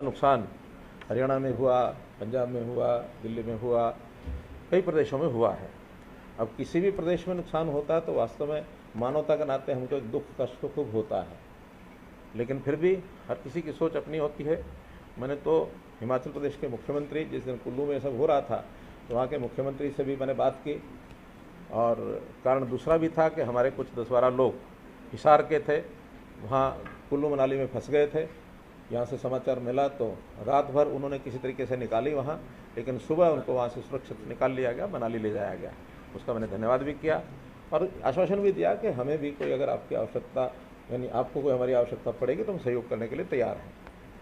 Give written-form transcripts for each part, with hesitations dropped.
नुकसान हरियाणा में हुआ, पंजाब में हुआ, दिल्ली में हुआ, कई प्रदेशों में हुआ है। अब किसी भी प्रदेश में नुकसान होता है तो वास्तव में मानवता के नाते हमको एक दुख कष्ट तो खूब होता है, लेकिन फिर भी हर किसी की सोच अपनी होती है। मैंने तो हिमाचल प्रदेश के मुख्यमंत्री, जिस दिन कुल्लू में सब हो रहा था तो वहाँ के मुख्यमंत्री से भी मैंने बात की, और कारण दूसरा भी था कि हमारे कुछ 10-12 लोग हिसार के थे, वहाँ कुल्लू मनाली में फंस गए थे। यहाँ से समाचार मिला तो रात भर उन्होंने किसी तरीके से निकाली वहाँ, लेकिन सुबह उनको वहाँ से सुरक्षित निकाल लिया गया, मनाली ले जाया गया। उसका मैंने धन्यवाद भी किया और आश्वासन भी दिया कि हमें भी कोई अगर आपकी आवश्यकता, यानी आपको कोई हमारी आवश्यकता पड़ेगी तो हम सहयोग करने के लिए तैयार हैं।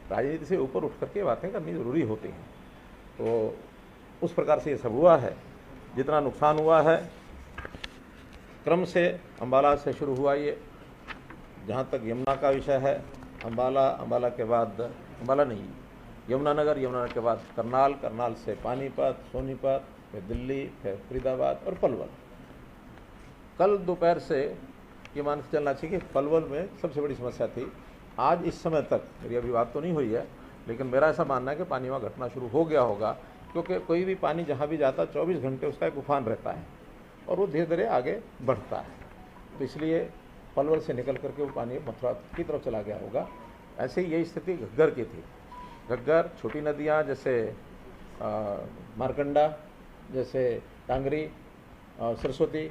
राजनीति से ऊपर उठ करके बातें करनी ज़रूरी होती हैं। तो उस प्रकार से ये सब हुआ है। जितना नुकसान हुआ है क्रम से अम्बाला से शुरू हुआ। ये जहाँ तक यमुना का विषय है, अम्बाला के बाद अम्बाला नहीं, यमुनानगर, यमुनानगर के बाद करनाल, करनाल से पानीपत, सोनीपत, फिर दिल्ली, फिर फरीदाबाद और पलवल। कल दोपहर से ये मान के चलना चाहिए कि पलवल में सबसे बड़ी समस्या थी। आज इस समय तक मेरी अभी बात तो नहीं हुई है, लेकिन मेरा ऐसा मानना है कि पानी वहाँ घटना शुरू हो गया होगा, क्योंकि कोई भी पानी जहाँ भी जाता 24 घंटे उसका एक उफान रहता है और वो धीरे धीरे आगे बढ़ता है। तो इसलिए पलवल से निकल करके वो पानी मथुरा की तरफ चला गया होगा। ऐसे ही यही स्थिति घग्गर की थी। घग्गर, छोटी नदियाँ जैसे मारकंडा, जैसे टांगरी, सरस्वती,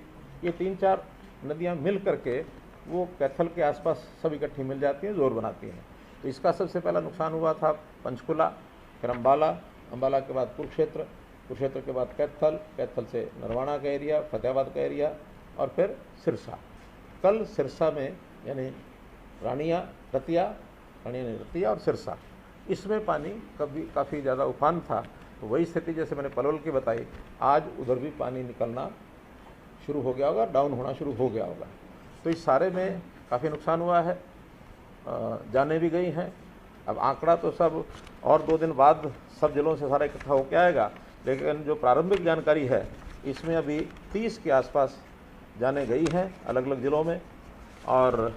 ये 3-4 नदियाँ मिल करके वो कैथल के आसपास सब इकट्ठी मिल जाती हैं, जोर बनाती हैं। तो इसका सबसे पहला नुकसान हुआ था पंचकुला, फिर अम्बाला, अम्बाला के बाद कुरुक्षेत्र, कुरुक्षेत्र के बाद कैथल, कैथल से नरवाना का एरिया, फतेहाबाद का एरिया और फिर सिरसा। कल सिरसा में यानी रानिया, रतिया और सिरसा, इसमें पानी काफ़ी ज़्यादा उफान था। तो वही स्थिति जैसे मैंने पलवल की बताई, आज उधर भी पानी निकलना शुरू हो गया होगा, डाउन होना शुरू हो गया होगा। तो इस सारे में काफ़ी नुकसान हुआ है, जाने भी गई हैं। अब आंकड़ा तो सब और 2 दिन बाद सब जिलों से सारा इकट्ठा होकर आएगा, लेकिन जो प्रारंभिक जानकारी है इसमें अभी 30 के आसपास जाने गई हैं अलग अलग ज़िलों में। और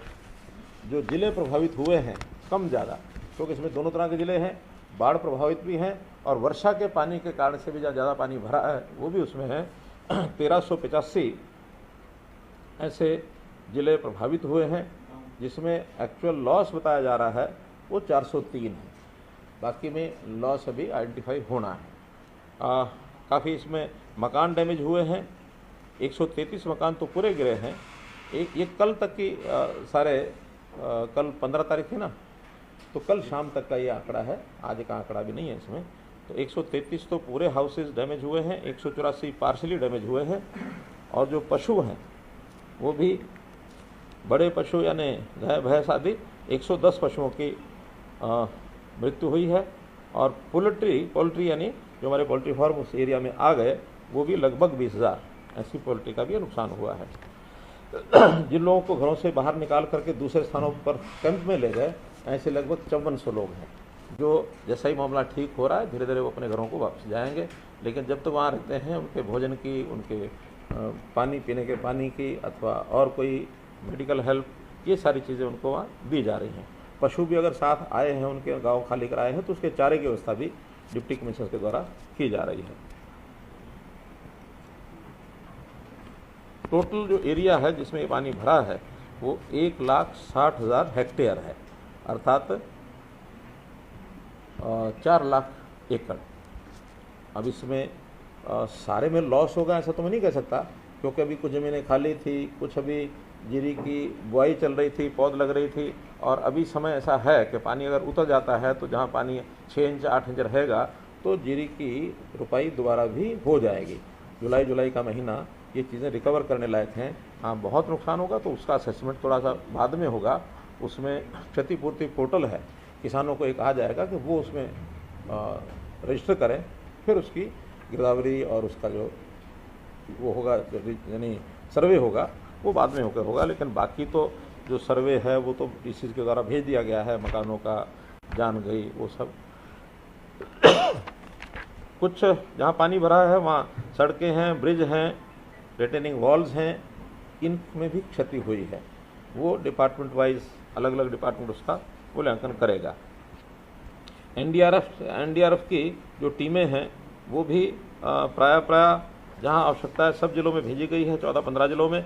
जो ज़िले प्रभावित हुए हैं कम ज़्यादा, क्योंकि इसमें दोनों तरह के ज़िले हैं, बाढ़ प्रभावित भी हैं और वर्षा के पानी के कारण से भी जहाँ ज़्यादा पानी भरा है वो भी उसमें है। 1385 ऐसे ज़िले प्रभावित हुए हैं, जिसमें एक्चुअल लॉस बताया जा रहा है वो 403 है। बाकी में लॉस अभी आइडेंटिफाई होना है। काफ़ी इसमें मकान डैमेज हुए हैं, 133 मकान तो पूरे गिरे हैं। ये कल तक की सारे कल 15 तारीख थी ना, तो कल शाम तक का ये आंकड़ा है, आज का आंकड़ा भी नहीं है इसमें। तो 133 तो पूरे हाउसेज डैमेज हुए हैं, 184 पार्शली डैमेज हुए हैं। और जो पशु हैं वो भी बड़े पशु यानी गाय भैंस आदि 110 पशुओं की मृत्यु हुई है। और पोल्ट्री यानी जो हमारे पोल्ट्री फार्म उस एरिया में आ गए वो भी लगभग 20,000 ऐसी पोल्ट्री का भी नुकसान हुआ है। जिन लोगों को घरों से बाहर निकाल करके दूसरे स्थानों पर कैंप में ले गए, ऐसे लगभग 5400 लोग हैं, जो जैसा ही मामला ठीक हो रहा है धीरे धीरे वो अपने घरों को वापस जाएंगे। लेकिन जब तक वहाँ रहते हैं उनके भोजन की, उनके पानी पीने के पानी की अथवा और कोई मेडिकल हेल्प, ये सारी चीज़ें उनको वहाँ दी जा रही हैं। पशु भी अगर साथ आए हैं, उनके गाँव खाली कराए हैं, तो उसके चारे की व्यवस्था भी डिप्टी कमिश्नर के द्वारा की जा रही है। टोटल जो एरिया है जिसमें ये पानी भरा है वो 1,60,000 हेक्टेयर है, अर्थात 4 लाख एकड़। अब इसमें सारे में लॉस होगा ऐसा तो मैं नहीं कह सकता, क्योंकि अभी कुछ ज़मीनें खाली थी, कुछ अभी जीरी की बुआई चल रही थी, पौध लग रही थी, और अभी समय ऐसा है कि पानी अगर उतर जाता है तो जहाँ पानी 6 इंच 8 इंच रहेगा तो जीरी की रुपाई दोबारा भी हो जाएगी। जुलाई का महीना ये चीज़ें रिकवर करने लायक हैं। हाँ, बहुत नुकसान होगा तो उसका असेसमेंट थोड़ा सा बाद में होगा। उसमें क्षतिपूर्ति पोर्टल है, किसानों को एक आ जाएगा कि वो उसमें रजिस्टर करें, फिर उसकी गिरदावरी और उसका जो वो होगा यानी सर्वे होगा वो बाद में होकर होगा। लेकिन बाकी तो जो सर्वे है वो तो डीसी के द्वारा भेज दिया गया है, मकानों का जान गई वो सब। कुछ जहाँ पानी भरा है वहाँ सड़कें हैं, ब्रिज हैं, रिटेनिंग वॉल्स हैं, इनमें भी क्षति हुई है। वो डिपार्टमेंट वाइज अलग अलग डिपार्टमेंट उसका मूल्यांकन करेगा। एनडीआरएफ की जो टीमें हैं वो भी प्राय जहां आवश्यकता है सब जिलों में भेजी गई है, 14-15 जिलों में।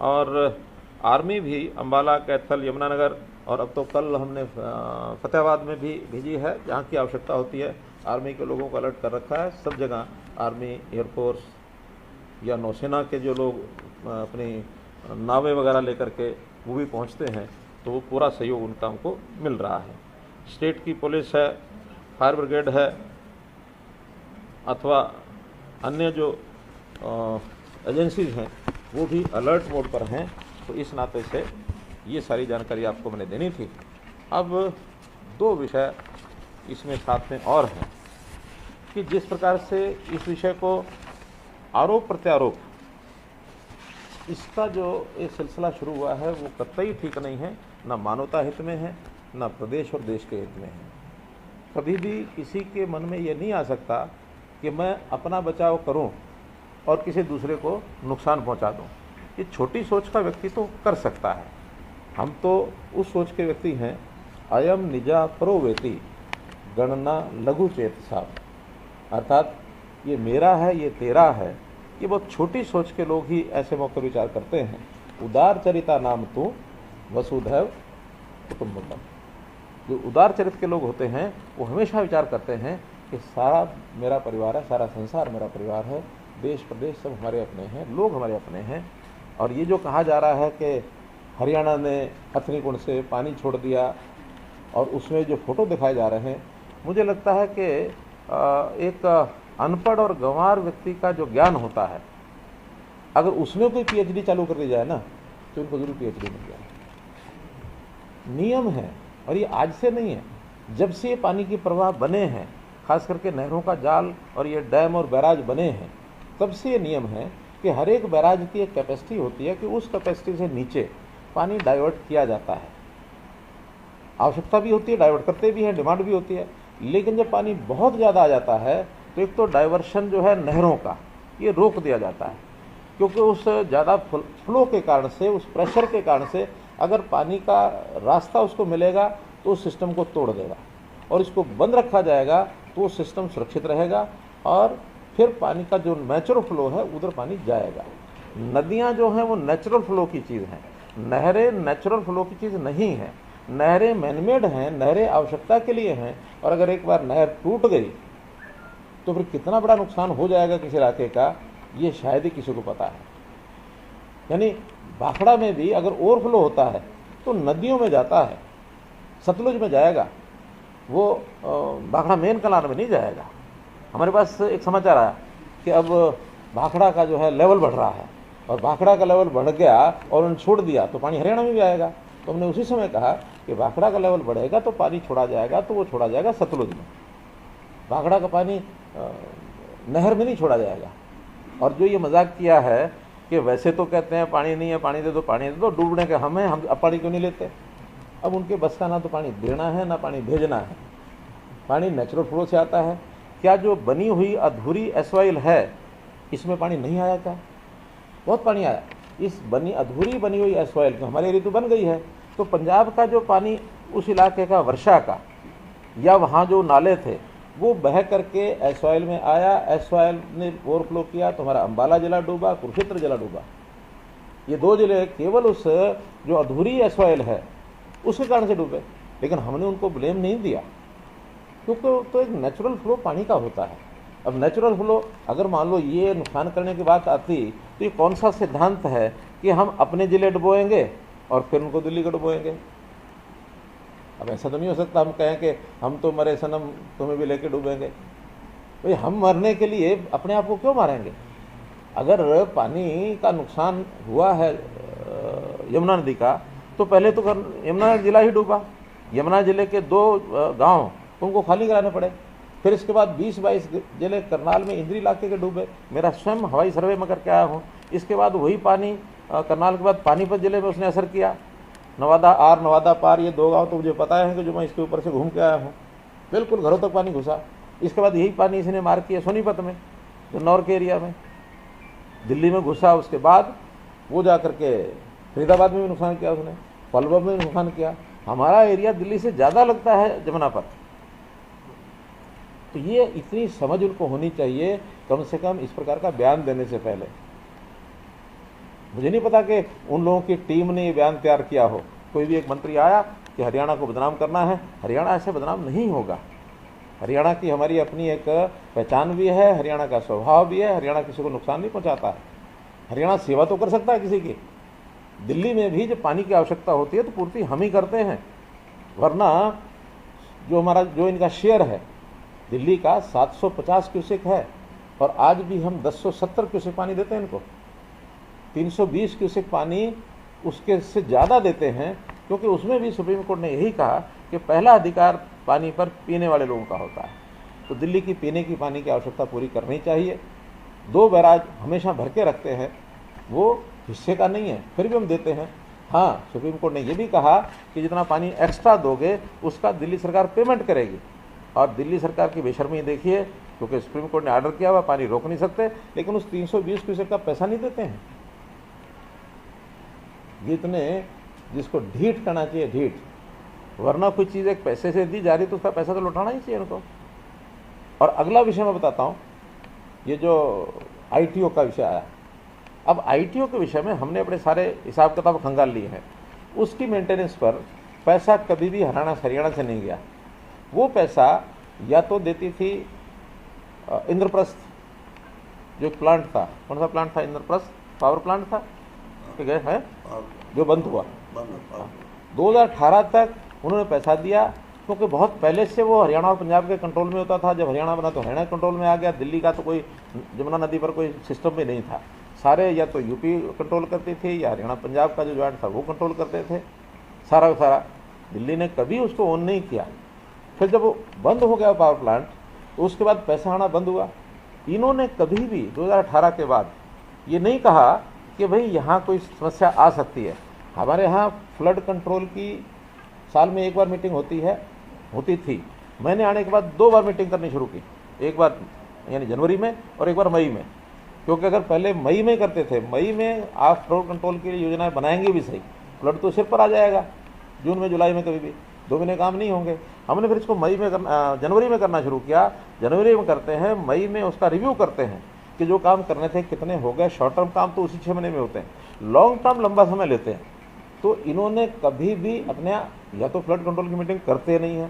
और आर्मी भी अम्बाला, कैथल, यमुनानगर और अब तो कल हमने फतेहाबाद में भी भेजी है, जहाँ की आवश्यकता होती है। आर्मी के लोगों को अलर्ट कर रखा है। सब जगह आर्मी, एयरफोर्स या नौसेना के जो लोग अपनी नावें वगैरह लेकर के वो भी पहुँचते हैं, तो वो पूरा सहयोग उनका हमको मिल रहा है। स्टेट की पुलिस है, फायर ब्रिगेड है, अथवा अन्य जो एजेंसीज हैं वो भी अलर्ट मोड पर हैं। तो इस नाते से ये सारी जानकारी आपको मैंने देनी थी। अब 2 विषय इसमें साथ में और हैं कि जिस प्रकार से इस विषय को आरोप प्रत्यारोप इसका जो एक सिलसिला शुरू हुआ है वो कतई ठीक नहीं है, ना मानवता हित में है, ना प्रदेश और देश के हित में है। कभी भी किसी के मन में ये नहीं आ सकता कि मैं अपना बचाव करूं और किसी दूसरे को नुकसान पहुंचा दूं। ये छोटी सोच का व्यक्ति तो कर सकता है। हम तो उस सोच के व्यक्ति हैं, अयम निजा प्रोवेति गणना लघु चेतसा, अर्थात ये मेरा है, ये तेरा है। ये बहुत छोटी सोच के लोग ही ऐसे मौके विचार करते हैं। उदार चरिता नाम तो वसुधैव कुटुंबकम। जो उदार चरित्र के लोग होते हैं वो हमेशा विचार करते हैं कि सारा मेरा परिवार है, सारा संसार मेरा परिवार है, देश प्रदेश सब हमारे अपने हैं, लोग हमारे अपने हैं। और ये जो कहा जा रहा है कि हरियाणा ने हथनी कुंड से पानी छोड़ दिया और उसमें जो फोटो दिखाए जा रहे हैं, मुझे लगता है कि एक अनपढ़ और गंवार व्यक्ति का जो ज्ञान होता है, अगर उसमें कोई पीएचडी चालू कर दी जाए ना तो उनको जरूर पीएचडी मिल जाए। नियम है, और ये आज से नहीं है, जब से ये पानी की प्रवाह बने हैं, खास करके नहरों का जाल और ये डैम और बैराज बने हैं, तब से ये नियम है कि हर एक बैराज की एक कैपेसिटी होती है कि उस कैपेसिटी से नीचे पानी डाइवर्ट किया जाता है। आवश्यकता भी होती है, डाइवर्ट करते भी हैं, डिमांड भी होती है। लेकिन जब पानी बहुत ज़्यादा आ जाता है तो एक तो डाइवर्शन जो है नहरों का ये रोक दिया जाता है, क्योंकि उस ज़्यादा फ्लो के कारण से, उस प्रेशर के कारण से अगर पानी का रास्ता उसको मिलेगा तो उस सिस्टम को तोड़ देगा, और इसको बंद रखा जाएगा तो वो सिस्टम सुरक्षित रहेगा और फिर पानी का जो नेचुरल फ्लो है उधर पानी जाएगा। नदियाँ जो हैं वो नेचुरल फ्लो की चीज़ हैं, नहरें नेचुरल फ्लो की चीज़ नहीं है। नहरें मैनमेड हैं, नहरें आवश्यकता के लिए हैं, और अगर एक बार नहर टूट गई तो फिर कितना बड़ा नुकसान हो जाएगा किसी इलाके का, ये शायद ही किसी को पता है। यानी भाखड़ा में भी अगर ओवरफ्लो होता है तो नदियों में जाता है, सतलुज में जाएगा, वो भाखड़ा मेन कनाल में नहीं जाएगा। हमारे पास एक समाचार आया कि अब भाखड़ा का जो है लेवल बढ़ रहा है, और भाखड़ा का लेवल बढ़ गया और उन्होंने छोड़ दिया तो पानी हरियाणा में भी आएगा। तो हमने उसी समय कहा कि भाखड़ा का लेवल बढ़ेगा तो पानी छोड़ा जाएगा, तो वो छोड़ा जाएगा सतलुज में, भाखड़ा का पानी नहर में नहीं छोड़ा जाएगा। और जो ये मजाक किया है कि वैसे तो कहते हैं पानी नहीं है, पानी दे दो, पानी दे दो, डूबने के हम अब पानी क्यों नहीं लेते। अब उनके बस का ना तो पानी देना है ना पानी भेजना है। पानी नेचुरल फ्लो से आता है। क्या जो बनी हुई अधूरी एसवाइल है इसमें पानी नहीं आया क्या? बहुत पानी आया। इस अधूरी बनी हुई एसवाइल, हमारी ऋतु बन गई है, तो पंजाब का जो पानी उस इलाके का, वर्षा का, या वहाँ जो नाले थे वो बह करके एसवाइल में आया, एसवाइल ने ओवरफ्लो किया तो हमारा अम्बाला जिला डूबा, कुरुक्षेत्र जिला डूबा। ये 2 जिले केवल उस जो अधूरी एसवाइल है उसके कारण से डूबे। लेकिन हमने उनको ब्लेम नहीं दिया, क्योंकि तो एक नेचुरल फ्लो पानी का होता है। अब नेचुरल फ्लो अगर मान लो ये नुकसान करने की बात आती तो ये कौन सा सिद्धांत है कि हम अपने जिले डुबोएंगे और फिर उनको दिल्ली को डुबोएंगे। अब ऐसा तो नहीं हो सकता हम कहें कि हम तो मरे सनम तुम्हें भी लेके डूबेंगे। भाई हम मरने के लिए अपने आप को क्यों मारेंगे? अगर पानी का नुकसान हुआ है यमुना नदी का, तो पहले तो यमुना जिला ही डूबा। यमुना जिले के 2 गांव उनको खाली कराने पड़े। फिर इसके बाद 20-22 जिले करनाल में इंद्री इलाके के डूबे। मेरा स्वयं हवाई सर्वे में करके आया हूँ। इसके बाद वही पानी करनाल के बाद पानीपत जिले में उसने असर किया। नवादा आर, नवादा पार, ये 2 गांव तो मुझे पता है कि जो मैं इसके ऊपर से घूम के आया हूँ। बिल्कुल घरों तक पानी घुसा। इसके बाद यही पानी इसने मार किया सोनीपत में, जन्नौर के एरिया में, दिल्ली में घुसा। उसके बाद वो जा करके फरीदाबाद में भी नुकसान किया उसने, पलवल में भी नुकसान किया। हमारा एरिया दिल्ली से ज़्यादा लगता है जमुना पर, तो ये इतनी समझ उनको होनी चाहिए कम से कम इस प्रकार का बयान देने से पहले। मुझे नहीं पता कि उन लोगों की टीम ने ये बयान तैयार किया हो। कोई भी एक मंत्री आया कि हरियाणा को बदनाम करना है, हरियाणा ऐसे बदनाम नहीं होगा। हरियाणा की हमारी अपनी एक पहचान भी है, हरियाणा का स्वभाव भी है, हरियाणा किसी को नुकसान नहीं पहुंचाता है। हरियाणा सेवा तो कर सकता है किसी की। दिल्ली में भी जब पानी की आवश्यकता होती है तो पूर्ति हम ही करते हैं, वरना जो इनका शेयर है दिल्ली का 750 क्यूसेक है और आज भी हम 1070 क्यूसेक पानी देते हैं इनको। 320 क्यूसेक पानी उसके से ज़्यादा देते हैं, क्योंकि उसमें भी सुप्रीम कोर्ट ने यही कहा कि पहला अधिकार पानी पर पीने वाले लोगों का होता है। तो दिल्ली की पीने की पानी की आवश्यकता पूरी करनी चाहिए। 2 बैराज हमेशा भर के रखते हैं, वो हिस्से का नहीं है, फिर भी हम देते हैं। हाँ, सुप्रीम कोर्ट ने यह भी कहा कि जितना पानी एक्स्ट्रा दोगे उसका दिल्ली सरकार पेमेंट करेगी। और दिल्ली सरकार की बेशर्मी देखिए, क्योंकि सुप्रीम कोर्ट ने ऑर्डर किया हुआ, पानी रोक नहीं सकते, लेकिन उस 320 क्यूसेक का पैसा नहीं देते हैं। जितने जिसको ढीठ करना चाहिए ढीठ, वरना कोई चीज़ एक पैसे से दी जा रही तो उसका पैसा तो लौटाना ही चाहिए उनको। और अगला विषय मैं बताता हूँ, ये जो ITO का विषय आया। अब ITO के विषय में हमने अपने सारे हिसाब किताब खंगाल लिए हैं। उसकी मेंटेनेंस पर पैसा कभी भी हरियाणा से नहीं गया। वो पैसा या तो देती थी इंद्रप्रस्थ, जो प्लांट था, कौन सा प्लांट था, इंद्रप्रस्थ पावर प्लांट था, ठीक है, जो बंद हुआ 2018 तक उन्होंने पैसा दिया, क्योंकि बहुत पहले से वो हरियाणा और पंजाब के कंट्रोल में होता था। जब हरियाणा बना तो हरियाणा कंट्रोल में आ गया। दिल्ली का तो कोई यमुना नदी पर कोई सिस्टम भी नहीं था, सारे या तो यूपी कंट्रोल करती थी या हरियाणा पंजाब का जो ज्वाइंट था वो कंट्रोल करते थे। सारा सारा दिल्ली ने कभी उसको ऑन नहीं किया। फिर जब वो बंद हो गया पावर प्लांट, तो उसके बाद पैसा आना बंद हुआ। इन्होंने कभी भी 2018 के बाद ये नहीं कहा कि भाई यहाँ कोई समस्या आ सकती है। हमारे यहाँ फ्लड कंट्रोल की साल में 1 बार मीटिंग होती थी। मैंने आने के बाद 2 बार मीटिंग करनी शुरू की, 1 बार यानी जनवरी में और 1 बार मई में। क्योंकि अगर पहले मई में करते थे, मई में आप फ्लड कंट्रोल के लिए योजनाएं बनाएंगे भी सही, फ्लड तो सिर पर आ जाएगा। जून में जुलाई में कभी भी 2 महीने काम नहीं होंगे। हमने फिर इसको जनवरी में करना शुरू किया। जनवरी में करते हैं, मई में उसका रिव्यू करते हैं कि जो काम करने थे कितने हो गए। शॉर्ट टर्म काम तो उसी 6 महीने में होते हैं, लॉन्ग टर्म लंबा समय लेते हैं। तो इन्होंने कभी भी अपने या तो फ्लड कंट्रोल की मीटिंग करते नहीं है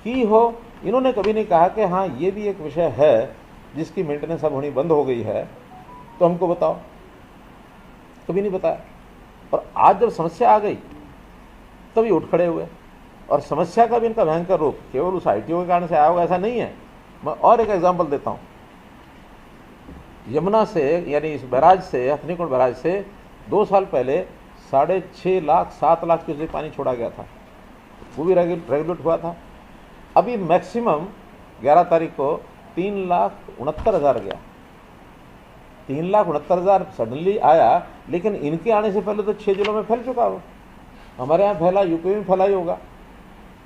की हो, इन्होंने कभी नहीं कहा कि हाँ ये भी एक विषय है जिसकी मेंटेनेंस अब होनी बंद हो गई है, तो हमको बताओ। कभी नहीं बताया। और आज जब समस्या आ गई तभी उठ खड़े हुए। और समस्या का भी इनका भयंकर रूप केवल उस ITO के कारण से आया होगा ऐसा नहीं है। मैं और एक एग्जाम्पल देता हूँ। यमुना से यानी इस बैराज से, हथनीकुंड बैराज से 2 साल पहले 6.5 लाख 7 लाख क्यूसेक पानी छोड़ा गया था, वो भी रेगुलेट हुआ था। अभी मैक्सिमम 11 तारीख को 3,69,000 गया। 3,69,000 सडनली आया, लेकिन इनके आने से पहले तो 6 जिलों में फैल चुका हो। हमारे यहाँ फैला, यूपी में फैला ही होगा।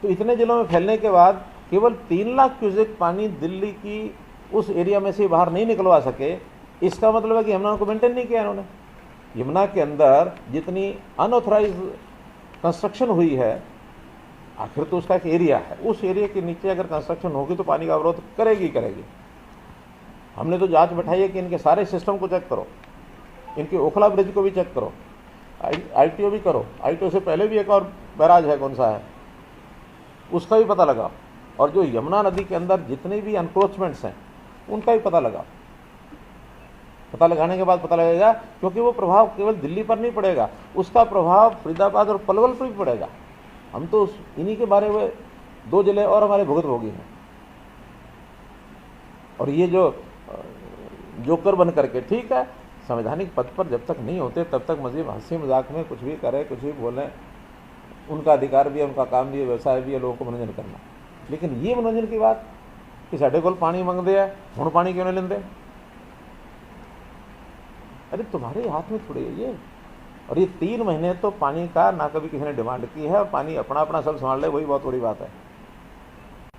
तो इतने जिलों में फैलने के बाद केवल 3 लाख क्यूसेक पानी दिल्ली की उस एरिया में से बाहर नहीं निकलवा सके। इसका मतलब है कि यमुना को मेंटेन नहीं किया इन्होंने। यमुना के अंदर जितनी अनऑथराइज कंस्ट्रक्शन हुई है, आखिर तो उसका एक एरिया है, उस एरिया के नीचे अगर कंस्ट्रक्शन होगी तो पानी का अवरोध करेगी। हमने तो जांच बैठाई है कि इनके सारे सिस्टम को चेक करो, इनके ओखला ब्रिज को भी चेक करो, ITO भी करो। ITO से पहले भी एक और बैराज है, कौन सा है, उसका भी पता लगाओ। और जो यमुना नदी के अंदर जितने भी अनक्रोचमेंट्स हैं उनका भी पता लगाओ। पता लगाने के बाद पता लगेगा, क्योंकि वो प्रभाव केवल दिल्ली पर नहीं पड़ेगा, उसका प्रभाव फरीदाबाद और पलवल पर भी पड़ेगा। हम तो इन्हीं के बारे में 2 जिले और हमारे भुगतभोगी हैं। और ये जो जोकर बन करके, ठीक है, संवैधानिक पद पर जब तक नहीं होते तब तक मजीद हंसी मजाक में कुछ भी करें, कुछ भी बोलें, उनका अधिकार भी है, उनका काम भी है, व्यवसाय भी है, लोगों को मनोरंजन करना। लेकिन ये मनोरंजन की बात कि साढ़े को पानी मंगते हैं, हुण पानी क्यों नहीं लेंदे? अरे तुम्हारे हाथ में थोड़ी है ये। और ये 3 महीने तो पानी का ना कभी किसी ने डिमांड की है, और पानी अपना अपना सब संभाल ले, वही बहुत बड़ी बात है।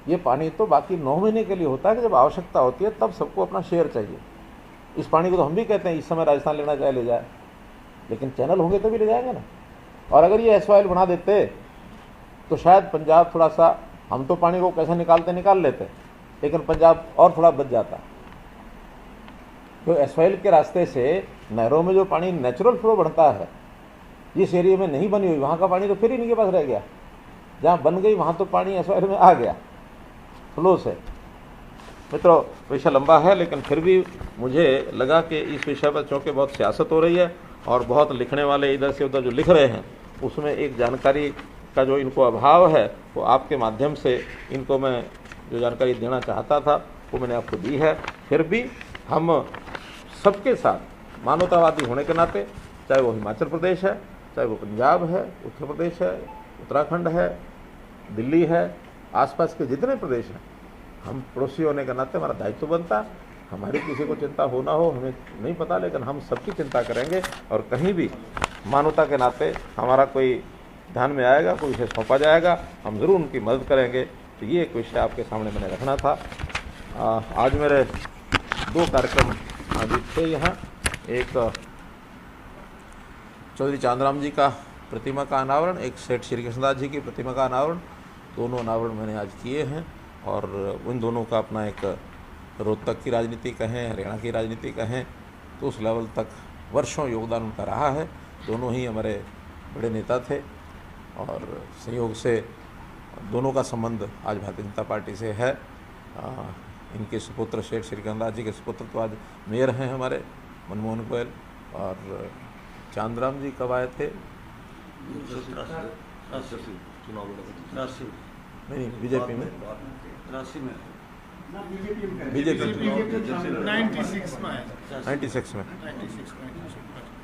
ये पानी तो बाकी 9 महीने के लिए होता है कि जब आवश्यकता होती है तब सबको अपना शेयर चाहिए। इस पानी को तो हम भी कहते हैं इस समय राजस्थान लेना चाहे ले जाए, लेकिन चैनल होंगे तो भी ले जाएंगे ना। और अगर ये SYL बना देते तो शायद पंजाब थोड़ा सा, हम तो पानी को कैसे निकाल लेते, लेकिन पंजाब और थोड़ा बच जाता। तो एसवाइल के रास्ते से नहरों में जो पानी नेचुरल फ्लो बढ़ता है, जिस एरिया में नहीं बनी हुई वहाँ का पानी तो फिर इनके पास रह गया, जहाँ बन गई वहाँ तो पानी एसवाइल में आ गया फ्लो से। मित्रों, विषय लंबा है, लेकिन फिर भी मुझे लगा कि इस विषय पर चूँकि बहुत सियासत हो रही है और बहुत लिखने वाले इधर से उधर जो लिख रहे हैं, उसमें एक जानकारी का जो इनको अभाव है वो आपके माध्यम से इनको मैं जो जानकारी देना चाहता था वो मैंने आपको दी है। फिर भी हम सबके साथ मानवतावादी होने के नाते, चाहे वो हिमाचल प्रदेश है, चाहे वो पंजाब है, उत्तर प्रदेश है, उत्तराखंड है, दिल्ली है, आसपास के जितने प्रदेश हैं, हम पड़ोसी होने के नाते हमारा दायित्व बनता। हमारी किसी को चिंता हो ना हो हमें नहीं पता, लेकिन हम सबकी चिंता करेंगे और कहीं भी मानवता के नाते हमारा कोई ध्यान में आएगा, कोई विषय सौंपा जाएगा, हम ज़रूर उनकी मदद करेंगे। तो ये एक विषय आपके सामने मैंने रखना था। आज मेरे 2 कार्यक्रम अभी थे यहाँ। एक चौधरी चांदराम जी का प्रतिमा का अनावरण, एक सेठ श्री कृष्णदास जी की प्रतिमा का अनावरण, दोनों अनावरण मैंने आज किए हैं। और उन दोनों का अपना एक रोहतक की राजनीति कहें, हरियाणा की राजनीति कहें, तो उस लेवल तक वर्षों योगदान उनका रहा है। दोनों ही हमारे बड़े नेता थे और संयोग से दोनों का संबंध आज भारतीय जनता पार्टी से है। इनके सुपुत्र शेठ श्री कृष्णदास जी के सुपुत्र तो आज मेयर हैं हमारे, मनमोहन गोयल। और चांदराम जी कब आए थे? नहीं, बीजेपी में, बीजेपी 96 में,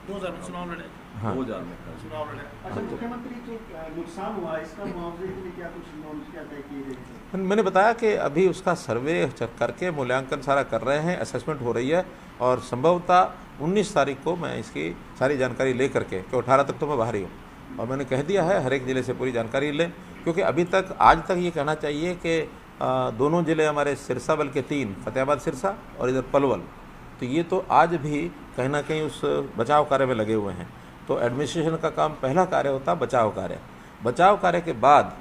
2000 में चुनाव लड़े। हाँ। अच्छा, मुख्यमंत्री जो नुकसान हुआ इसका मुआवजे के लिए क्या कुछ क्या तय किए गए? मैंने बताया कि अभी उसका सर्वे करके मूल्यांकन सारा कर रहे हैं, असेसमेंट हो रही है और संभवतः 19 तारीख को मैं इसकी सारी जानकारी ले करके, कि 18 तक तो मैं बाहर ही हूँ और मैंने कह दिया है हर एक ज़िले से पूरी जानकारी लें, क्योंकि अभी तक आज तक ये कहना चाहिए कि दोनों ज़िले हमारे सिरसा बल के 3, फतेहाबाद सिरसा और इधर पलवल, तो ये तो आज भी कहीं ना कहीं उस बचाव कार्य में लगे हुए हैं। तो एडमिनिस्ट्रेशन का काम पहला कार्य होता है बचाव कार्य। बचाव कार्य के बाद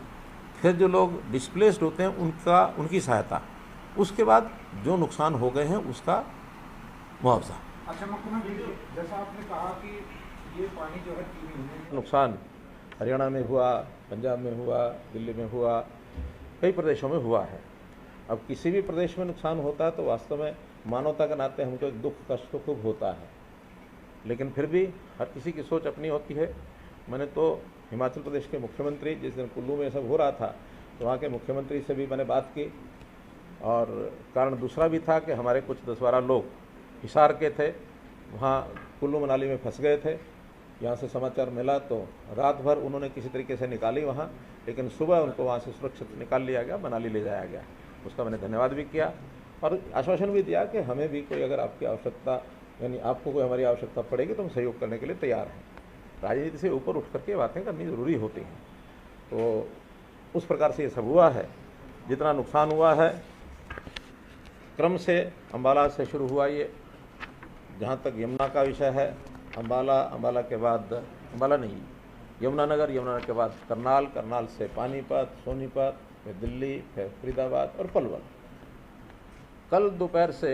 फिर जो लोग डिस्प्लेस्ड होते हैं उनकी सहायता, उसके बाद जो नुकसान हो गए हैं उसका मुआवजा। अच्छा मुख्यमंत्री, जैसा आपने कहा कि ये पानी जो है 3 महीने नुकसान हरियाणा में हुआ, पंजाब में हुआ, दिल्ली में हुआ, कई प्रदेशों में हुआ है। अब किसी भी प्रदेश में नुकसान होता है तो वास्तव में मानवता के नाते हमको एक दुख कष्ट तो खूब होता है, लेकिन फिर भी हर किसी की सोच अपनी होती है। मैंने तो हिमाचल प्रदेश के मुख्यमंत्री, जिस दिन कुल्लू में सब हो रहा था तो वहाँ के मुख्यमंत्री से भी मैंने बात की, और कारण दूसरा भी था कि हमारे कुछ 10-12 लोग हिसार के थे, वहाँ कुल्लू मनाली में फंस गए थे। यहाँ से समाचार मिला तो रात भर उन्होंने किसी तरीके से निकाली वहाँ, लेकिन सुबह उनको वहाँ से सुरक्षित निकाल लिया गया, मनाली ले जाया गया। उसका मैंने धन्यवाद भी किया और आश्वासन भी दिया कि हमें भी कोई अगर आपकी आवश्यकता, यानी आपको कोई हमारी आवश्यकता पड़ेगी तो हम सहयोग करने के लिए तैयार हैं। राजनीति से ऊपर उठ करके बातें करनी ज़रूरी होती हैं। तो उस प्रकार से ये सब हुआ है। जितना नुकसान हुआ है क्रम से अम्बाला से शुरू हुआ ये, जहाँ तक यमुना का विषय है, अम्बाला के बाद अम्बाला नहीं, यमुनानगर, यमुनानगर के बाद करनाल, करनाल से पानीपत, सोनीपत, फिर दिल्ली, फिर फरीदाबाद और पलवल। कल दोपहर से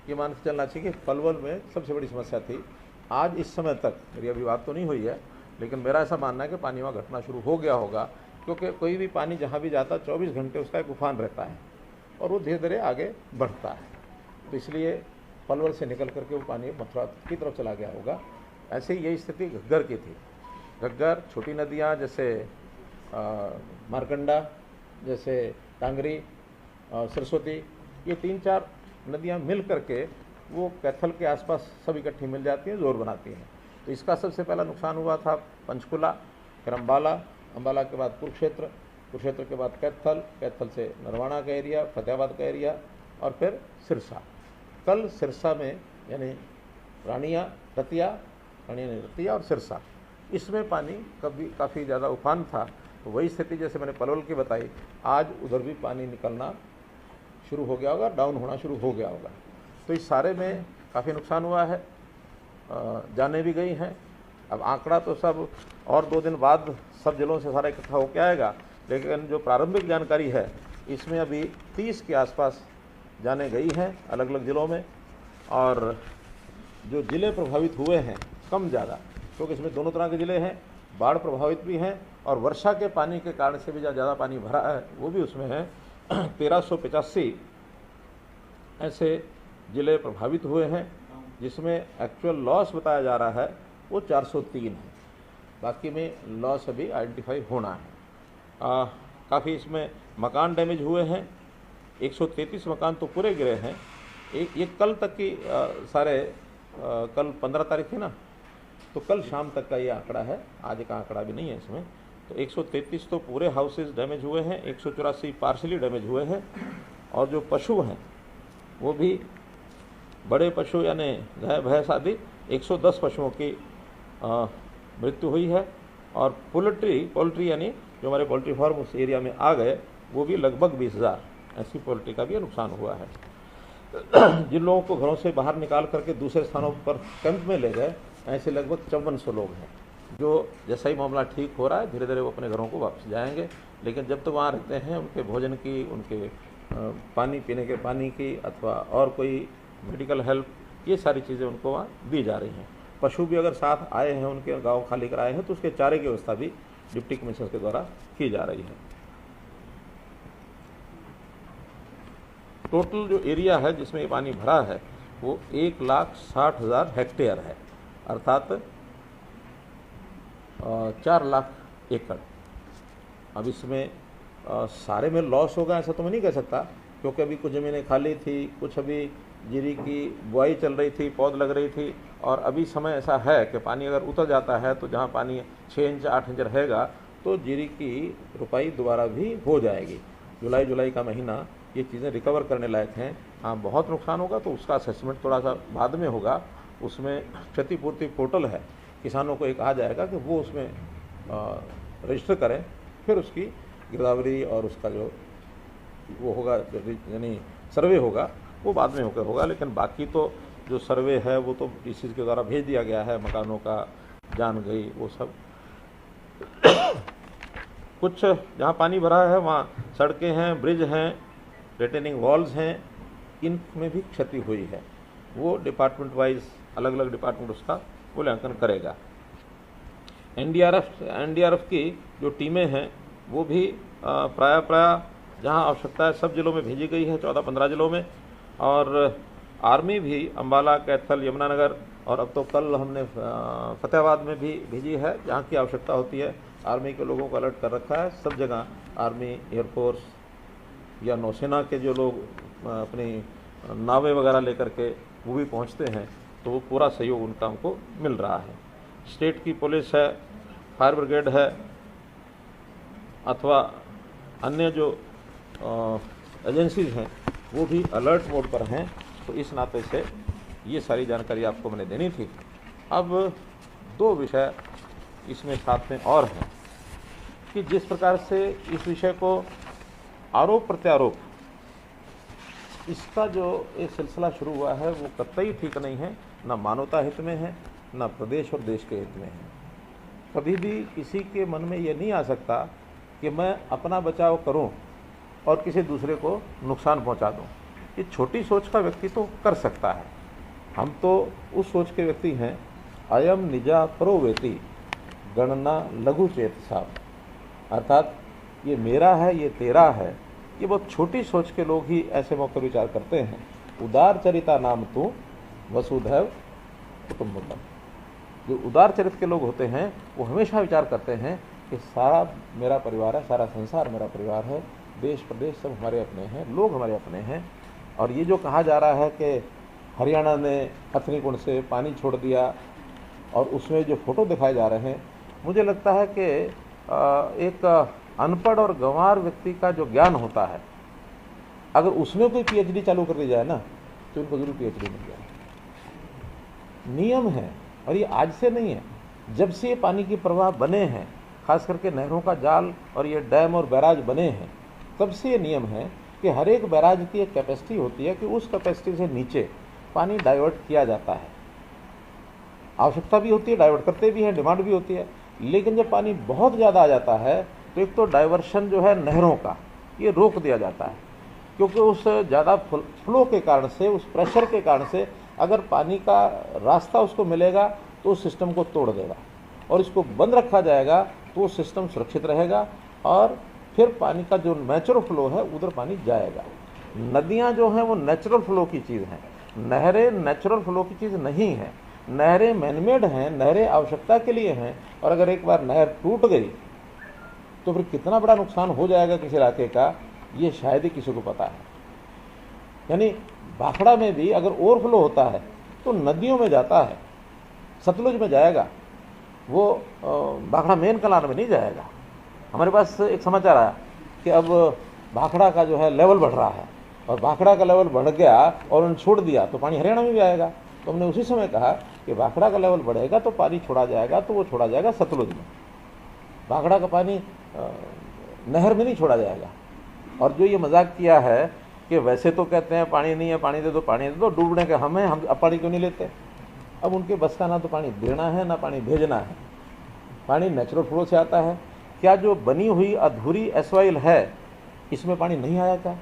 ये मान के चलना चाहिए कि पलवल में सबसे बड़ी समस्या थी। आज इस समय तक मेरी अभी बात तो नहीं हुई है, लेकिन मेरा ऐसा मानना है कि पानी वहाँ घटना शुरू हो गया होगा, क्योंकि कोई भी पानी जहाँ भी जाता 24 घंटे उसका एक उफान रहता है और वो धीरे धीरे आगे बढ़ता है। तो इसलिए पलवल से निकल करके वो पानी मथुरा की तरफ चला गया होगा। ऐसे ही यही स्थिति घग्गर की थी। घग्गर, छोटी नदियाँ जैसे मारकंडा, जैसे टांगरी, सरस्वती, ये 3-4 नदियाँ मिल करके वो कैथल के आसपास सब इकट्ठी मिल जाती हैं, जोर बनाती हैं। तो इसका सबसे पहला नुकसान हुआ था पंचकुला, फिर अम्बाला, अम्बाला के बाद कुरुक्षेत्र, कुरुक्षेत्र के बाद कैथल, कैथल से नरवाना का एरिया, फतेहाबाद का एरिया और फिर सिरसा। कल सिरसा में यानी रानिया, रतिया और सिरसा, इसमें पानी काफ़ी ज़्यादा उफान था। तो वही स्थिति जैसे मैंने पलवल की बताई, आज उधर भी पानी निकलना शुरू हो गया होगा, डाउन होना शुरू हो गया होगा। तो इस सारे में काफ़ी नुकसान हुआ है, जाने भी गई हैं। अब आंकड़ा तो सब और 2 दिन बाद सब जिलों से सारा इकट्ठा होकर आएगा, लेकिन जो प्रारंभिक जानकारी है इसमें अभी 30 के आसपास जाने गई हैं अलग अलग ज़िलों में। और जो ज़िले प्रभावित हुए हैं कम ज़्यादा, क्योंकि इसमें दोनों तरह के ज़िले हैं, बाढ़ प्रभावित भी हैं और वर्षा के पानी के कारण से भी ज़्यादा पानी भरा है वो भी उसमें है। 1385 ऐसे ज़िले प्रभावित हुए हैं, जिसमें एक्चुअल लॉस बताया जा रहा है वो 403 है। बाकी में लॉस अभी आइडेंटिफाई होना है। काफ़ी इसमें मकान डैमेज हुए हैं, 133 मकान तो पूरे गिरे हैं। ये कल तक की सारे कल 15 तारीख थी ना, तो कल शाम तक का ये आंकड़ा है, आज का आंकड़ा भी नहीं है इसमें। तो 133 तो पूरे हाउसेज डैमेज हुए हैं, 184 पार्शली डैमेज हुए हैं। और जो पशु हैं वो भी बड़े पशु यानी गाय भैंस आदि 110 पशुओं की मृत्यु हुई है। और पोल्ट्री यानी जो हमारे पोल्ट्री फार्म उस एरिया में आ गए वो भी लगभग 20,000 ऐसी पोल्ट्री का भी नुकसान हुआ है। जिन लोगों को घरों से बाहर निकाल करके दूसरे स्थानों पर कैंप में ले गए, ऐसे लगभग 5400 लोग हैं, जो जैसा ही मामला ठीक हो रहा है धीरे धीरे वो अपने घरों को वापस जाएंगे। लेकिन जब तक वहाँ रहते हैं उनके भोजन की, उनके पानी पीने के पानी की अथवा और कोई मेडिकल हेल्प, ये सारी चीज़ें उनको वहाँ दी जा रही हैं। पशु भी अगर साथ आए हैं, उनके गाँव खाली कराए हैं, तो उसके चारे की व्यवस्था भी डिप्टी कमिश्नर के द्वारा की जा रही है। टोटल जो एरिया है जिसमें ये पानी भरा है वो 1,60,000 हेक्टेयर है, अर्थात 4 लाख एकड़। अब इसमें सारे में लॉस होगा ऐसा तो मैं नहीं कह सकता, क्योंकि अभी कुछ ज़मीनें खाली थी, कुछ अभी जीरी की बुआई चल रही थी, पौध लग रही थी। और अभी समय ऐसा है कि पानी अगर उतर जाता है तो जहाँ पानी 6 इंच 8 इंच रहेगा तो जीरी की रुपाई दोबारा भी हो जाएगी। जुलाई का महीना ये चीज़ें रिकवर करने लायक हैं। हाँ, बहुत नुकसान होगा तो उसका असेसमेंट थोड़ा सा बाद में होगा। उसमें क्षतिपूर्ति पोर्टल है, किसानों को एक कहा जाएगा कि वो उसमें रजिस्टर करें, फिर उसकी गिरदावरी और उसका जो वो होगा यानी सर्वे होगा वो बाद में होकर होगा। लेकिन बाकी तो जो सर्वे है वो तो डीसी के द्वारा भेज दिया गया है, मकानों का जान गई वो सब। कुछ जहाँ पानी भरा है वहाँ सड़कें हैं, ब्रिज हैं, रिटेनिंग वॉल्स हैं, इनमें भी क्षति हुई है। वो डिपार्टमेंट वाइज अलग अलग डिपार्टमेंट उसका मूल्यांकन करेगा। एनडीआरएफ की जो टीमें हैं वो भी प्राय जहाँ आवश्यकता है सब जिलों में भेजी गई है, 14-15 जिलों में। और आर्मी भी अम्बाला, कैथल, यमुनानगर और अब तो कल हमने फतेहाबाद में भी भेजी है, जहाँ की आवश्यकता होती है। आर्मी के लोगों को अलर्ट कर रखा है, सब जगह आर्मी, एयरफोर्स या नौसेना के जो लोग अपनी नावें वगैरह लेकर के वो भी पहुँचते हैं, तो वो पूरा सहयोग उनका हमको मिल रहा है। स्टेट की पुलिस है, फायर ब्रिगेड है अथवा अन्य जो एजेंसीज हैं वो भी अलर्ट मोड पर हैं। तो इस नाते से ये सारी जानकारी आपको मैंने देनी थी। अब 2 विषय इसमें साथ में और हैं कि जिस प्रकार से इस विषय को आरोप प्रत्यारोप इसका जो एक सिलसिला शुरू हुआ है वो कतई ठीक नहीं है, ना मानवता हित में है, ना प्रदेश और देश के हित में है। कभी भी किसी के मन में ये नहीं आ सकता कि मैं अपना बचाव करूं और किसी दूसरे को नुकसान पहुंचा दूं। ये छोटी सोच का व्यक्ति तो कर सकता है। हम तो उस सोच के व्यक्ति हैं, अयम निजा प्रोवेति गणना लघु चेत साहब, अर्थात ये मेरा है, ये तेरा है। ये बहुत छोटी सोच के लोग ही ऐसे मौके विचार करते हैं। उदार चरिता नाम तू वसुधैव कुटुंबकम। जो उदार चरित्र के लोग होते हैं वो हमेशा विचार करते हैं कि सारा मेरा परिवार है, सारा संसार मेरा परिवार है, देश प्रदेश सब हमारे अपने हैं, लोग हमारे अपने हैं। और ये जो कहा जा रहा है कि हरियाणा ने हथनी कुंड से पानी छोड़ दिया और उसमें जो फोटो दिखाए जा रहे हैं, मुझे लगता है कि एक अनपढ़ और गंवार व्यक्ति का जो ज्ञान होता है, अगर उसमें कोई पीएचडी चालू कर दी जाए ना तो उनको जरूर पीएचडी मिल जाए। नियम है और ये आज से नहीं है, जब से ये पानी की प्रवाह बने हैं, खास करके नहरों का जाल और ये डैम और बैराज बने हैं, तब से ये नियम है कि हर एक बैराज की एक कैपेसिटी होती है कि उस कैपेसिटी से नीचे पानी डाइवर्ट किया जाता है। आवश्यकता भी होती है, डाइवर्ट करते भी हैं, डिमांड भी होती है। लेकिन जब पानी बहुत ज़्यादा आ जाता है तो एक तो डाइवर्शन जो है नहरों का, ये रोक दिया जाता है, क्योंकि उस ज़्यादा फ्लो के कारण से, उस प्रेशर के कारण से अगर पानी का रास्ता उसको मिलेगा तो उस सिस्टम को तोड़ देगा, और इसको बंद रखा जाएगा तो वो सिस्टम सुरक्षित रहेगा और फिर पानी का जो नेचुरल फ्लो है उधर पानी जाएगा। नदियाँ जो हैं वो नेचुरल फ्लो की चीज़ हैं, नहरें नेचुरल फ्लो की चीज़ नहीं है। नहरें मैनमेड हैं, नहरें आवश्यकता के लिए हैं, और अगर एक बार नहर टूट गई तो फिर कितना बड़ा नुकसान हो जाएगा किसी इलाके का, ये शायद ही किसी को पता है। यानी भाखड़ा में भी अगर ओवरफ्लो होता है तो नदियों में जाता है, सतलुज में जाएगा, वो भाखड़ा मेन कलान में नहीं जाएगा। हमारे पास एक समाचार आया कि अब भाखड़ा का जो है लेवल बढ़ रहा है, और भाखड़ा का लेवल बढ़ गया और उन्होंने छोड़ दिया तो पानी हरियाणा में भी आएगा। तो हमने उसी समय कहा कि भाखड़ा का लेवल बढ़ेगा तो पानी छोड़ा जाएगा, तो वो छोड़ा जाएगा सतलुज में, भाखड़ा का पानी नहर में नहीं छोड़ा जाएगा। और जो ये मजाक किया है कि वैसे तो कहते हैं पानी नहीं है, पानी दे दो, पानी दे दो, डूबने के हम अब पानी क्यों नहीं लेते। अब उनके बस का ना तो पानी देना है ना पानी भेजना है। पानी नेचुरल फ्लो से आता है। क्या जो बनी हुई अधूरी एसवाइल है इसमें पानी नहीं आया क्या?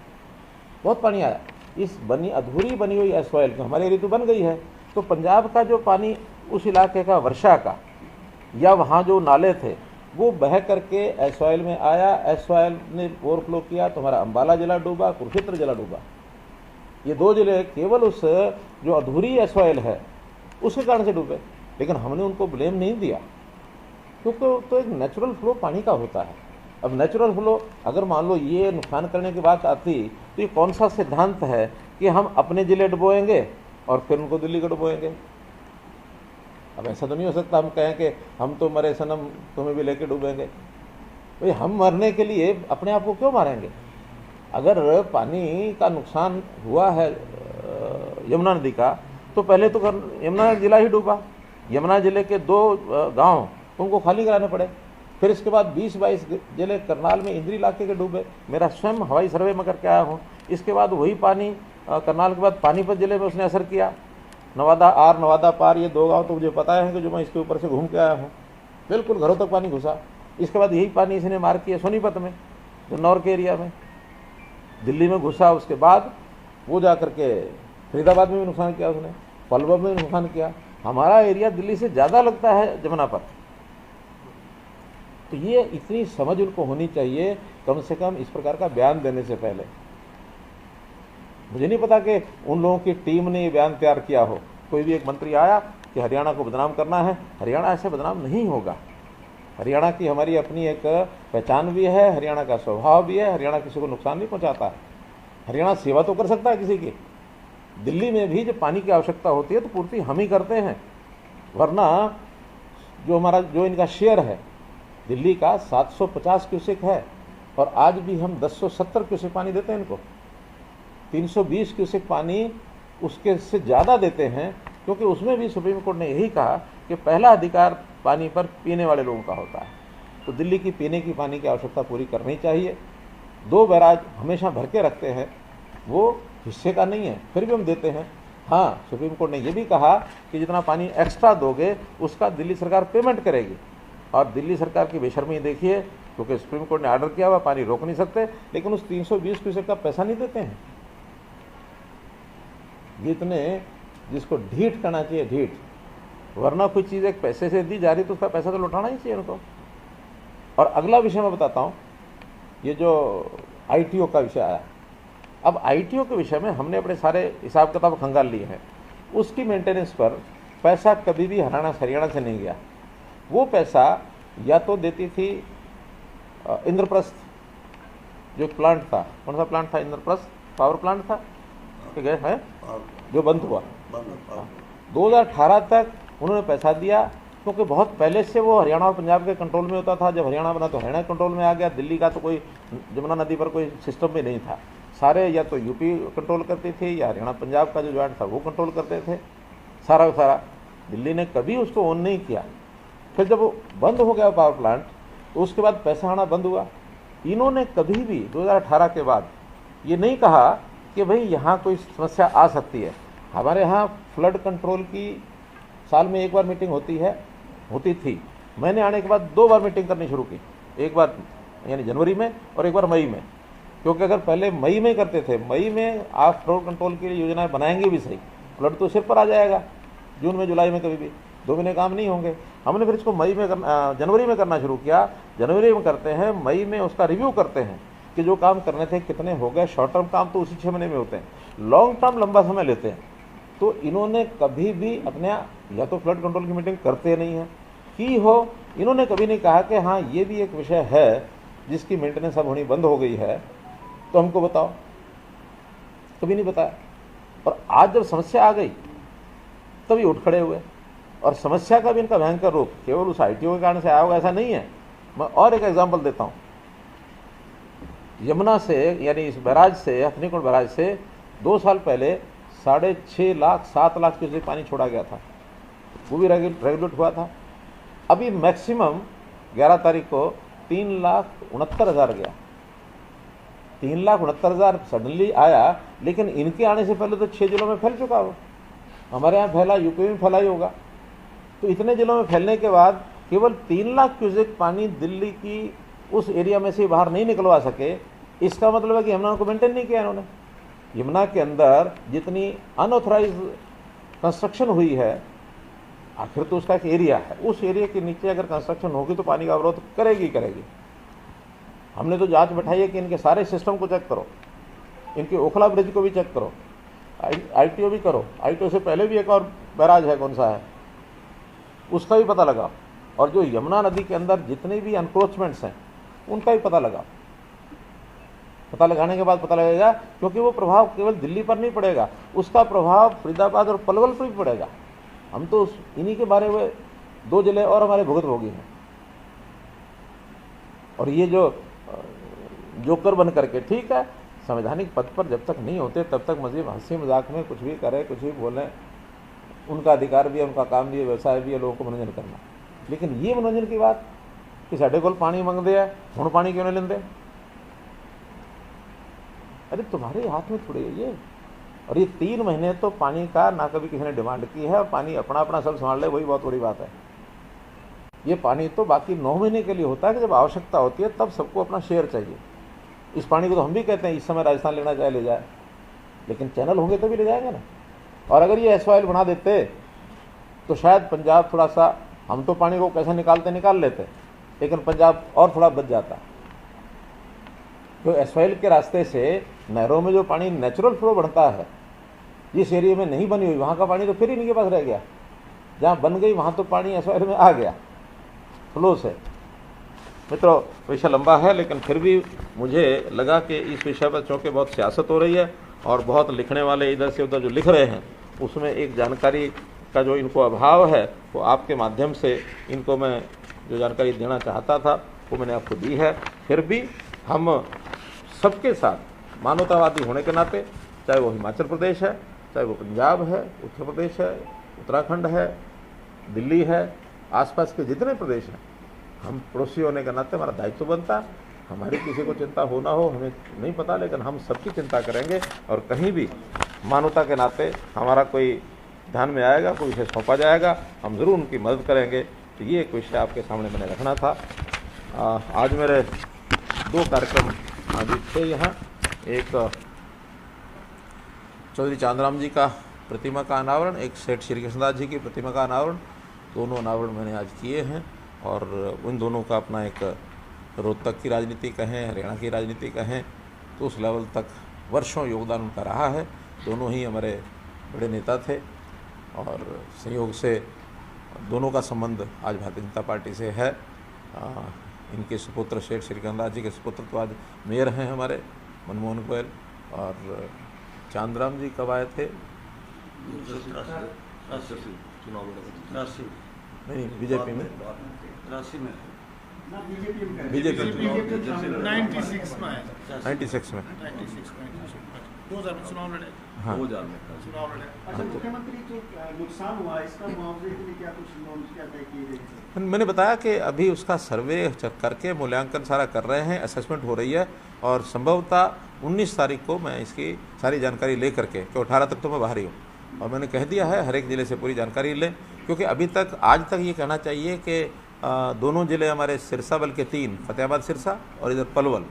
बहुत पानी आया। इस अधूरी बनी हुई एसवाइल में हमारी ऋतु बन गई है, तो पंजाब का जो पानी उस इलाके का वर्षा का या वहाँ जो नाले थे वो बह करके एसवाइल में आया, एसवाइल ने ओवरफ्लो किया तो हमारा अम्बाला जिला डूबा, कुरुक्षेत्र जिला डूबा। ये दो जिले केवल उस जो अधूरी एसवाइल है उसके कारण से डूबे, लेकिन हमने उनको ब्लेम नहीं दिया, क्योंकि तो एक नेचुरल फ्लो पानी का होता है। अब नेचुरल फ्लो अगर मान लो ये नुकसान करने की बात आती तो ये कौन सा सिद्धांत है कि हम अपने जिले डुबोएंगे और फिर उनको दिल्ली को डुबोएंगे? अब ऐसा तो नहीं हो सकता हम कहें कि हम तो मरे सनम तुम्हें भी लेके डूबेंगे। भाई हम मरने के लिए अपने आप को क्यों मारेंगे? अगर पानी का नुकसान हुआ है यमुना नदी का, तो पहले तो यमुना जिला ही डूबा। यमुना जिले के 2 गांव उनको खाली कराने पड़े, फिर इसके बाद 20-22 जिले करनाल में इंद्री इलाके के डूबे। मेरा स्वयं हवाई सर्वे में करके आया हूँ। इसके बाद वही पानी करनाल के बाद पानीपत जिले में उसने असर किया। नवादा पार, ये 2 गांव तो मुझे पता है कि जो मैं इसके ऊपर से घूम के आया हूँ, बिल्कुल घरों तक पानी घुसा। इसके बाद यही पानी इसने मार किया सोनीपत में, जो नौर के एरिया में, दिल्ली में घुसा। उसके बाद वो जा करके फरीदाबाद में भी नुकसान किया उसने, पलवल में भी नुकसान किया। हमारा एरिया दिल्ली से ज़्यादा लगता है जमुना पर। तो ये इतनी समझ उनको होनी चाहिए कम से कम इस प्रकार का बयान देने से पहले। मुझे नहीं पता कि उन लोगों की टीम ने ये बयान तैयार किया हो। कोई भी एक मंत्री आया कि हरियाणा को बदनाम करना है, हरियाणा ऐसे बदनाम नहीं होगा। हरियाणा की हमारी अपनी एक पहचान भी है, हरियाणा का स्वभाव भी है, हरियाणा किसी को नुकसान नहीं पहुंचाता है। हरियाणा सेवा तो कर सकता है किसी की। दिल्ली में भी जब पानी की आवश्यकता होती है तो पूर्ति हम ही करते हैं, वरना जो इनका शेयर है दिल्ली का 750 क्यूसेक है, और आज भी हम 1070 क्यूसेक पानी देते हैं इनको। 320 क्यूसेक पानी उसके से ज़्यादा देते हैं, क्योंकि उसमें भी सुप्रीम कोर्ट ने यही कहा कि पहला अधिकार पानी पर पीने वाले लोगों का होता है। तो दिल्ली की पीने की पानी की आवश्यकता पूरी करनी चाहिए। 2 बैराज हमेशा भर के रखते हैं, वो हिस्से का नहीं है, फिर भी हम देते हैं। हाँ, सुप्रीम कोर्ट ने यह भी कहा कि जितना पानी एक्स्ट्रा दोगे उसका दिल्ली सरकार पेमेंट करेगी। और दिल्ली सरकार की बेशर्मी देखिए, क्योंकि सुप्रीम कोर्ट ने ऑर्डर किया हुआ, पानी रोक नहीं सकते, लेकिन उस 320 क्यूसेक का पैसा नहीं देते हैं। ये इतने जिसको ढीठ करना चाहिए, ढीठ, वरना कोई चीज़ एक पैसे से दी जा रही तो उसका पैसा तो लौटाना ही चाहिए उनको। और अगला विषय मैं बताता हूँ, ये जो ITO का विषय आया। अब ITO के विषय में हमने अपने सारे हिसाब किताब खंगाल लिए हैं। उसकी मेंटेनेंस पर पैसा कभी भी हरियाणा से नहीं गया। वो पैसा या तो देती थी इंद्रप्रस्थ, जो प्लांट था, कौन सा प्लांट था? इंद्रप्रस्थ पावर प्लांट था, गए है जो बंद हुआ। 2018 तक उन्होंने पैसा दिया, क्योंकि बहुत पहले से वो हरियाणा और पंजाब के कंट्रोल में होता था। जब हरियाणा बना तो हरियाणा कंट्रोल में आ गया। दिल्ली का तो कोई जमुना नदी पर कोई सिस्टम भी नहीं था। सारे या तो यूपी कंट्रोल करते थे या हरियाणा पंजाब का जो ज्वाइंट था वो कंट्रोल करते थे। सारा दिल्ली ने कभी उसको ऑन नहीं किया। फिर जब वो बंद हो गया पावर प्लांट तो उसके बाद पैसा आना बंद हुआ। इन्होंने कभी भी 2018 के बाद ये नहीं कहा कि भाई यहाँ कोई समस्या आ सकती है। हमारे यहाँ फ्लड कंट्रोल की साल में 1 बार मीटिंग होती थी। मैंने आने के बाद 2 बार मीटिंग करनी शुरू की, एक बार यानी जनवरी में और एक बार मई में। क्योंकि अगर पहले मई में करते थे, मई में आप फ्लड कंट्रोल के लिए योजनाएं बनाएंगे भी सही, फ्लड तो सिर पर आ जाएगा जून में जुलाई में, कभी भी 2 महीने काम नहीं होंगे। हमने फिर इसको जनवरी में करना शुरू किया। जनवरी में करते हैं, मई में उसका रिव्यू करते हैं कि जो काम करने थे कितने हो गए। शॉर्ट टर्म काम तो उसी 6 महीने में होते हैं, लॉन्ग टर्म लंबा समय लेते हैं। तो इन्होंने कभी भी अपने या तो फ्लड कंट्रोल की मीटिंग करते नहीं है की हो, इन्होंने कभी नहीं कहा कि हाँ ये भी एक विषय है जिसकी मेंटेनेंस अब होनी बंद हो गई है तो हमको बताओ, कभी नहीं बताया। और आज जब समस्या आ गई तभी उठ खड़े हुए। और समस्या का भी इनका भयंकर रूप केवल उस ITO के कारण से आया होगा ऐसा नहीं है। मैं और एक एग्जांपल देता हूँ। यमुना से यानी इस बैराज से, हथनीकुंड बैराज से 2 साल पहले 6.5 लाख 7 लाख क्यूसेक पानी छोड़ा गया था, वो भी रेगुलेट हुआ था। अभी मैक्सिमम 11 तारीख को 3,69,000 गया। 3,69,000 सडनली आया, लेकिन इनके आने से पहले तो 6 जिलों में फैल चुका हो। हमारे यहाँ फैला, यूपी में फैला ही होगा। तो इतने जिलों में फैलने के बाद केवल 3 लाख क्यूसेक पानी दिल्ली की उस एरिया में से बाहर नहीं निकलवा सके, इसका मतलब है कि यमुना को मेंटेन नहीं किया इन्होंने। यमुना के अंदर जितनी अनऑथराइज कंस्ट्रक्शन हुई है, आखिर तो उसका एक एरिया है, उस एरिया के नीचे अगर कंस्ट्रक्शन होगी तो पानी का अवरोध करेगी। हमने तो जांच बैठाई है कि इनके सारे सिस्टम को चेक करो, इनके ओखला ब्रिज को भी चेक करो, ITO भी करो। ITO से पहले भी एक और बैराज है, कौन सा है, उसका भी पता लगाओ। और जो यमुना नदी के अंदर जितने भी अनक्रोचमेंट्स हैं उनका भी पता लगाओ। पता लगाने के बाद पता लगेगा, क्योंकि वो प्रभाव केवल दिल्ली पर नहीं पड़ेगा, उसका प्रभाव फरीदाबाद और पलवल पर भी पड़ेगा। हम तो इन्हीं के बारे में 2 जिले और हमारे भुगतभोगी हैं। और ये जो जोकर बन करके, ठीक है, संवैधानिक पद पर जब तक नहीं होते तब तक मजीद हंसी मजाक में कुछ भी करें, कुछ भी बोलें, उनका अधिकार भी है, उनका काम भी है, व्यवसाय भी है, लोगों को मनोरंजन करना। लेकिन ये मनोरंजन की बात कि साढ़े को पानी मंगते हैं, हुण पानी क्यों नहीं लेंदे? अरे तुम्हारे हाथ में थोड़ी है ये। और ये 3 महीने तो पानी का ना कभी किसी ने डिमांड की है, और पानी अपना अपना सब संभाल ले, वही बहुत बड़ी बात है। ये पानी तो बाकी 9 महीने के लिए होता है कि जब आवश्यकता होती है तब सबको अपना शेयर चाहिए। इस पानी को तो हम भी कहते हैं इस समय राजस्थान लेना चाहे ले जाए, लेकिन चैनल होंगे तभी ले जाएंगे ना। और अगर ये SYL बना देते तो शायद पंजाब थोड़ा सा, हम तो पानी को कैसे निकाल लेते, लेकिन पंजाब और थोड़ा बच जाता। तो SYL के रास्ते से नहरों में जो पानी नेचुरल फ्लो बढ़ता है, जिस एरिया में नहीं बनी हुई वहाँ का पानी तो फिर इनके पास रह गया। जहाँ बन गई वहाँ तो पानी SYL में आ गया फ्लो से। मित्रों, विषय लंबा है, लेकिन फिर भी मुझे लगा कि इस विषय पर चूँकि बहुत सियासत हो रही है और बहुत लिखने वाले इधर से उधर जो लिख रहे हैं, उसमें एक जानकारी का जो इनको अभाव है वो आपके माध्यम से इनको मैं जो जानकारी देना चाहता था वो मैंने आपको दी है। फिर भी हम सबके साथ मानवतावादी होने के नाते, चाहे वो हिमाचल प्रदेश है, चाहे वो पंजाब है, उत्तर प्रदेश है, उत्तराखंड है, दिल्ली है, आसपास के जितने प्रदेश हैं, हम पड़ोसी होने के नाते हमारा दायित्व बनता है। हमारी किसी को चिंता हो ना हो हमें नहीं पता, लेकिन हम सबकी चिंता करेंगे। और कहीं भी मानवता के नाते हमारा कोई ध्यान में आएगा, कोई विषय सौंपा जाएगा, हम ज़रूर उनकी मदद करेंगे। तो ये एक विषय आपके सामने मैंने रखना था। आज मेरे 2 कार्यक्रम आज थे यहाँ। एक चौधरी चांदराम जी का प्रतिमा का अनावरण, एक सेठ श्री कृष्णदास जी की प्रतिमा का अनावरण, दोनों अनावरण मैंने आज किए हैं। और उन दोनों का अपना एक रोहतक की राजनीति कहें, हरियाणा की राजनीति कहें, तो उस लेवल तक वर्षों योगदान उनका रहा है। दोनों ही हमारे बड़े नेता थे और संयोग से दोनों का संबंध आज भारतीय जनता पार्टी से है। इनके सुपुत्र शेठ श्री कृष्णदास जी के सुपुत्र तो आज मेयर हैं हमारे मनमोहन गोयल। और चांदराम जी कब आए थे? नहीं, बीजेपी में, बीजेपी 96 में 96 में 2000 में चुनाव लड़े। हाँ। चुनाव लड़े। अच्छा, मुख्यमंत्री जो नुकसान हुआ इसका मुआवजे के लिए क्या कुछ नॉर्म्स क्या तय किए गए? मैंने बताया कि अभी उसका सर्वे करके मूल्यांकन सारा कर रहे हैं, असेसमेंट हो रही है और संभवतः 19 तारीख को मैं इसकी सारी जानकारी ले करके, क्योंकि 18 तक तो मैं बाहर ही हूँ, और मैंने कह दिया है हर एक ज़िले से पूरी जानकारी लें। क्योंकि अभी तक आज तक ये कहना चाहिए कि दोनों ज़िले हमारे सिरसा बल्कि 3, फतेहाबाद सिरसा और इधर पलवल,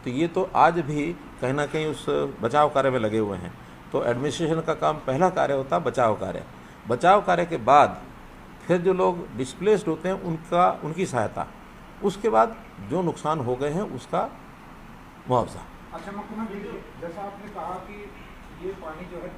तो ये तो आज भी कहीं ना कहीं उस बचाव कार्य में लगे हुए हैं। तो एडमिनिस्ट्रेशन का काम पहला कार्य होता है बचाव कार्य। बचाव कार्य के बाद फिर जो लोग डिस्प्लेस्ड होते हैं उनकी सहायता, उसके बाद जो नुकसान हो गए हैं उसका मुआवजा। अच्छा मुख्यमंत्री, जैसा आपने कहा कि ये पानी जो है